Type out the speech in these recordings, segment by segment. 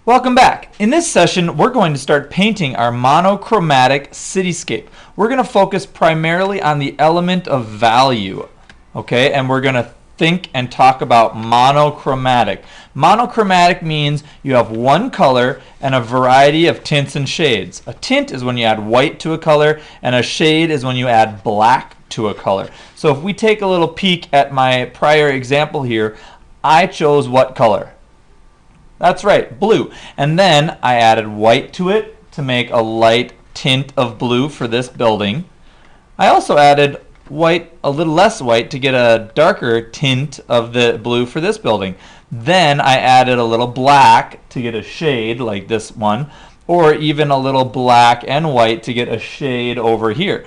Welcome back. In this session, we're going to start painting our monochromatic cityscape. We're going to focus primarily on the element of value, okay? And we're going to think and talk about monochromatic. Monochromatic means you have one color and a variety of tints and shades. A tint is when you add white to a color, and a shade is when you add black to a color. So if we take a little peek at my prior example here, I chose what color? That's right, blue. And then I added white to it to make a light tint of blue for this building. I also added white, a little less white, to get a darker tint of the blue for this building. Then I added a little black to get a shade like this one, or even a little black and white to get a shade over here.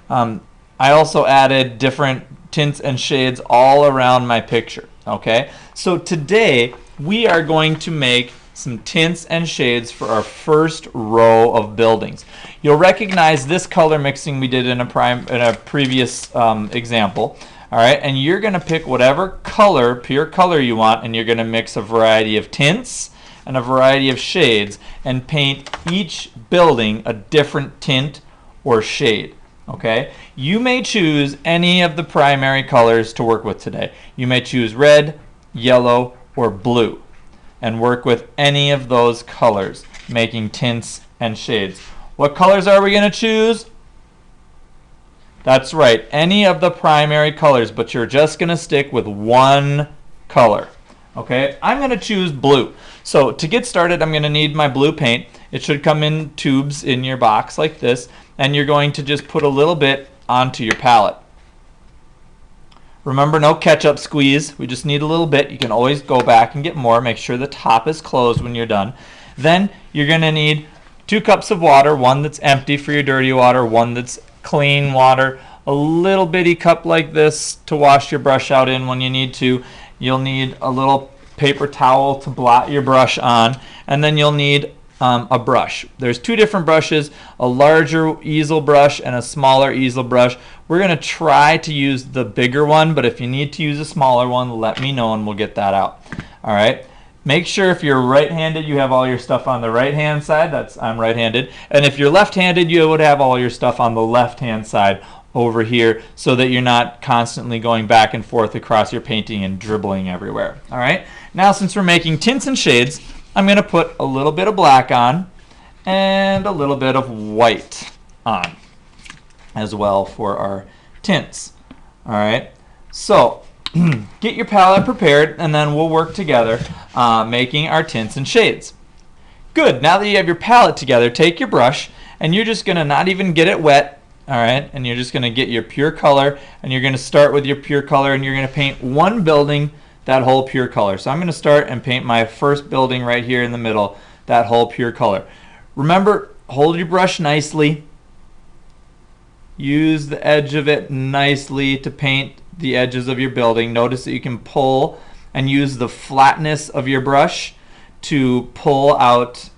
I also added different tints and shades all around my picture. Okay, so today we are going to make some tints and shades for our first row of buildings. You'll recognize this color mixing we did in a previous example. All right, and you're going to pick whatever color, pure color you want, and you're going to mix a variety of tints and a variety of shades and paint each building a different tint or shade. Okay, you may choose any of the primary colors to work with today. You may choose red, yellow, or blue and work with any of those colors, making tints and shades. What colors are we going to choose? That's right, any of the primary colors, but you're just going to stick with one color. Okay, I'm going to choose blue. So to get started, I'm going to need my blue paint. It should come in tubes in your box like this, and you're going to just put a little bit onto your palette. Remember, no ketchup squeeze. We just need a little bit. You can always go back and get more. Make sure the top is closed when you're done. Then you're going to need 2 cups of water, one that's empty for your dirty water, one that's clean water, a little bitty cup like this to wash your brush out in when you need to. You'll need a little paper towel to blot your brush on, and then you'll need a brush. There's 2 different brushes, a larger easel brush and a smaller easel brush. We're going to try to use the bigger one, but if you need to use a smaller one, let me know and we'll get that out. All right. Make sure if you're right-handed, you have all your stuff on the right-hand side. I'm right-handed. And if you're left-handed, you would have all your stuff on the left-hand side over here so that you're not constantly going back and forth across your painting and dribbling everywhere. All right. Now, since we're making tints and shades, I'm going to put a little bit of black on and a little bit of white on as well for our tints. All right. So get your palette prepared, and then we'll work together making our tints and shades. Good. Now that you have your palette together, take your brush, and you're just going to not even get it wet. All right, and you're just going to get your pure color, and you're going to start with your pure color, and you're going to paint one building that whole pure color. So I'm going to start and paint my first building right here in the middle, that whole pure color. Remember, hold your brush nicely. Use the edge of it nicely to paint the edges of your building. Notice that you can pull and use the flatness of your brush to pull out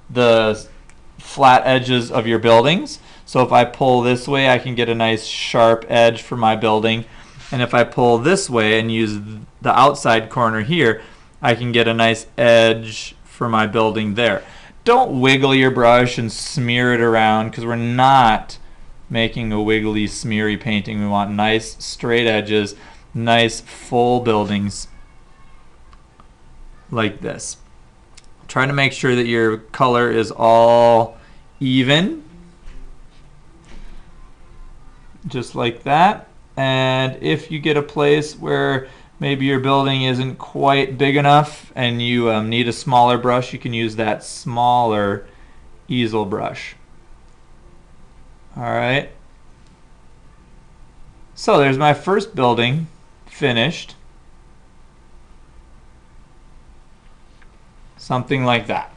the flat edges of your buildings. So if I pull this way, I can get a nice sharp edge for my building. And if I pull this way and use the outside corner here, I can get a nice edge for my building there. Don't wiggle your brush and smear it around, because we're not making a wiggly, smeary painting. We want nice straight edges, nice full buildings like this. Try to make sure that your color is all even, just like that. And if you get a place where maybe your building isn't quite big enough and you need a smaller brush, you can use that smaller easel brush. All right. So there's my first building finished. Something like that.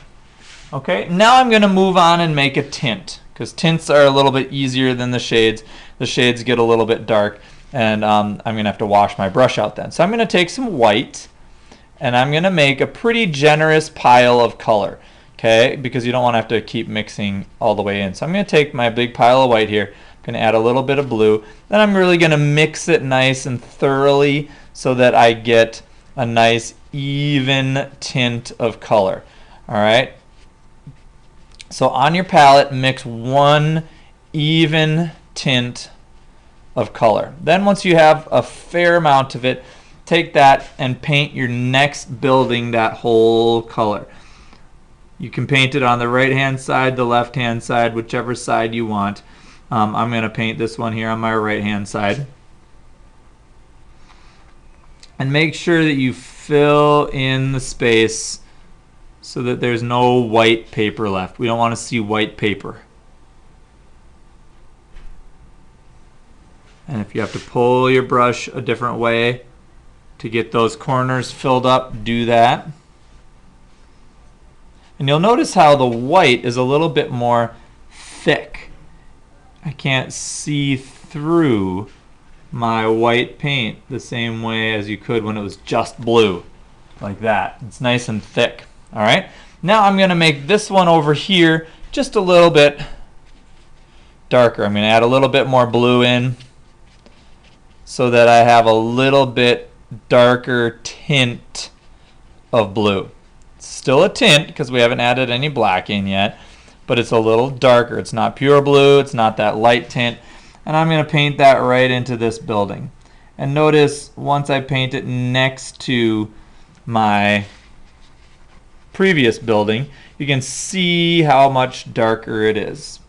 Okay, now I'm going to move on and make a tint, because tints are a little bit easier than the shades. The shades get a little bit dark, and I'm going to have to wash my brush out then. So I'm going to take some white, and I'm going to make a pretty generous pile of color, okay, because you don't want to have to keep mixing all the way in. So I'm going to take my big pile of white here, I'm going to add a little bit of blue, then I'm really going to mix it nice and thoroughly so that I get a nice even tint of color. All right. So on your palette, mix one even tint of color. Then once you have a fair amount of it, take that and paint your next building that whole color. You can paint it on the right hand side, the left hand side, whichever side you want. I'm going to paint this one here on my right hand side. And make sure that you fill in the space so that there's no white paper left. We don't want to see white paper. And if you have to pull your brush a different way to get those corners filled up, do that. And you'll notice how the white is a little bit more thick. I can't see through my white paint the same way as you could when it was just blue, like that. It's nice and thick. All right. Now I'm going to make this one over here just a little bit darker. I'm going to add a little bit more blue in so that I have a little bit darker tint of blue. It's still a tint because we haven't added any black in yet, but it's a little darker. It's not pure blue. It's not that light tint. And I'm going to paint that right into this building. And notice once I paint it next to my previous building, you can see how much darker it is.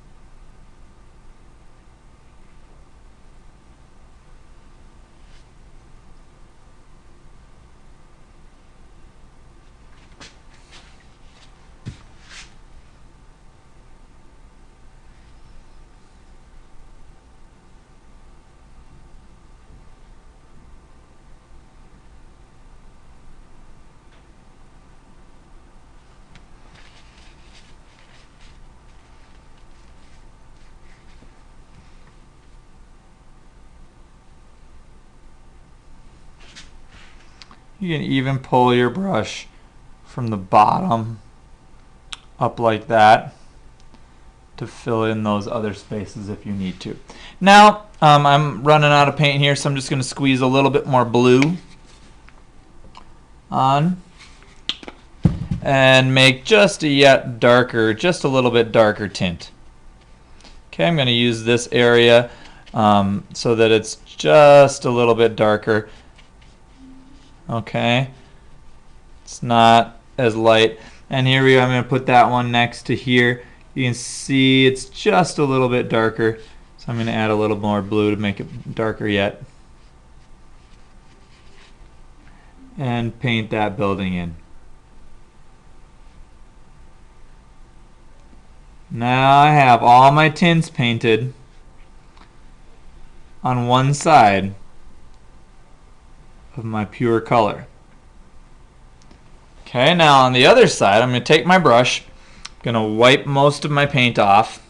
You can even pull your brush from the bottom up like that to fill in those other spaces if you need to. Now I'm running out of paint here, so I'm just going to squeeze a little bit more blue on and make just a yet darker, just a little bit darker tint. Okay, I'm going to use this area so that it's just a little bit darker. Okay, it's not as light. And here we go. I'm going to put that one next to here. You can see it's just a little bit darker. So I'm going to add a little more blue to make it darker yet. And paint that building in. Now I have all my tints painted on one side of my pure color. Okay, now on the other side, I'm going to take my brush, I'm going to wipe most of my paint off,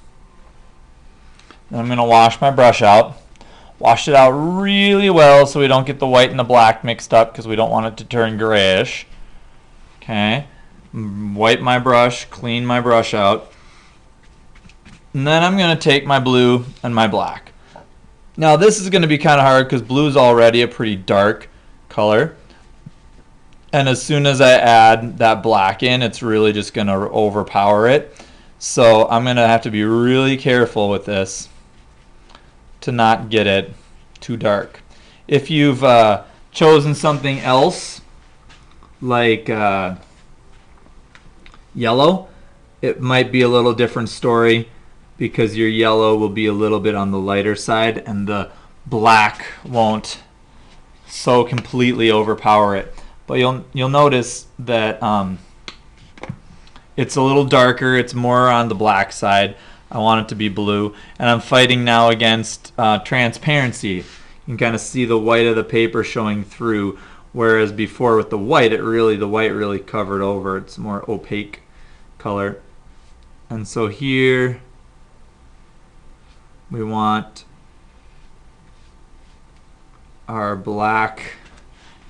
then I'm going to wash my brush out. Wash it out really well so we don't get the white and the black mixed up because we don't want it to turn grayish. Okay, wipe my brush, clean my brush out, and then I'm going to take my blue and my black. Now this is going to be kind of hard because blue is already a pretty dark color, and as soon as I add that black in, it's really just going to overpower it. So I'm going to have to be really careful with this to not get it too dark. If you've chosen something else like yellow, it might be a little different story because your yellow will be a little bit on the lighter side and the black won't so completely overpower it. But you'll notice that it's a little darker. It's more on the black side. I want it to be blue, and I'm fighting now against transparency. You can kind of see the white of the paper showing through, whereas before with the white, the white really covered over. It's more opaque color. And so here we want our black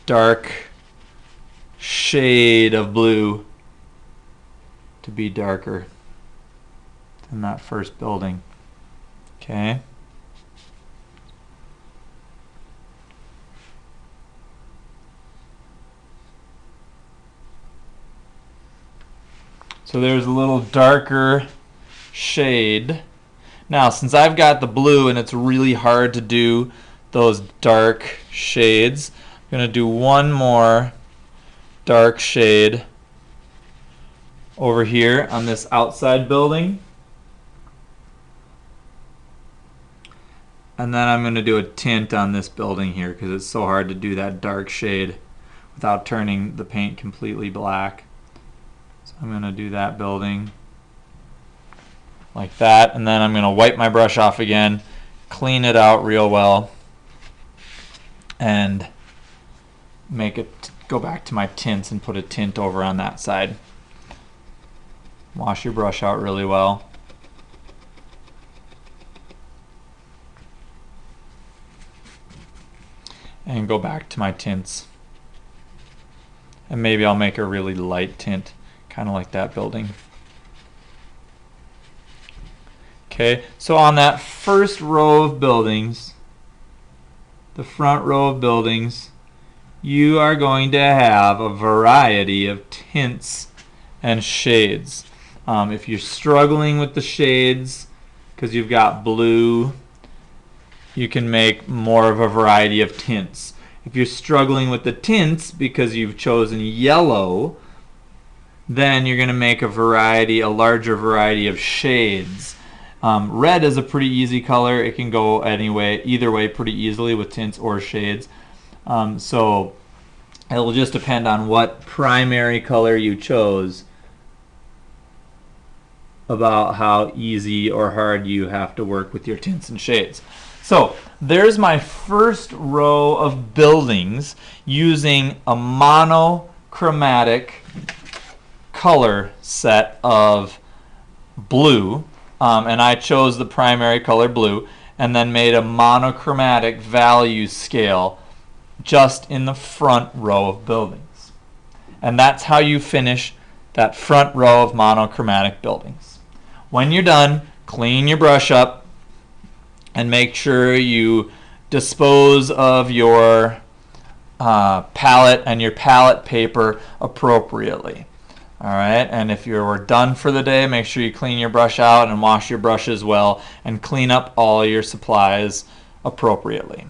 dark shade of blue to be darker than that first building. Okay. So there's a little darker shade. Now, since I've got the blue and it's really hard to do those dark shades, I'm going to do one more dark shade over here on this outside building. And then I'm going to do a tint on this building here because it's so hard to do that dark shade without turning the paint completely black. So I'm going to do that building like that, and then I'm going to wipe my brush off again, clean it out real well, and make it go back to my tints and put a tint over on that side. Wash your brush out really well. And go back to my tints. And maybe I'll make a really light tint, kind of like that building. Okay, so on that first row of buildings, the front row of buildings, you are going to have a variety of tints and shades. If you're struggling with the shades because you've got blue, you can make more of a variety of tints. If you're struggling with the tints because you've chosen yellow, then you're going to make a larger variety of shades. Red is a pretty easy color. It can go either way pretty easily with tints or shades. So it will just depend on what primary color you chose about how easy or hard you have to work with your tints and shades. So there's my first row of buildings using a monochromatic color set of blue, and I chose the primary color blue, and then made a monochromatic value scale just in the front row of buildings. And that's how you finish that front row of monochromatic buildings. When you're done, clean your brush up and make sure you dispose of your palette and your palette paper appropriately. All right, and if you're done for the day, make sure you clean your brush out and wash your brushes well and clean up all your supplies appropriately.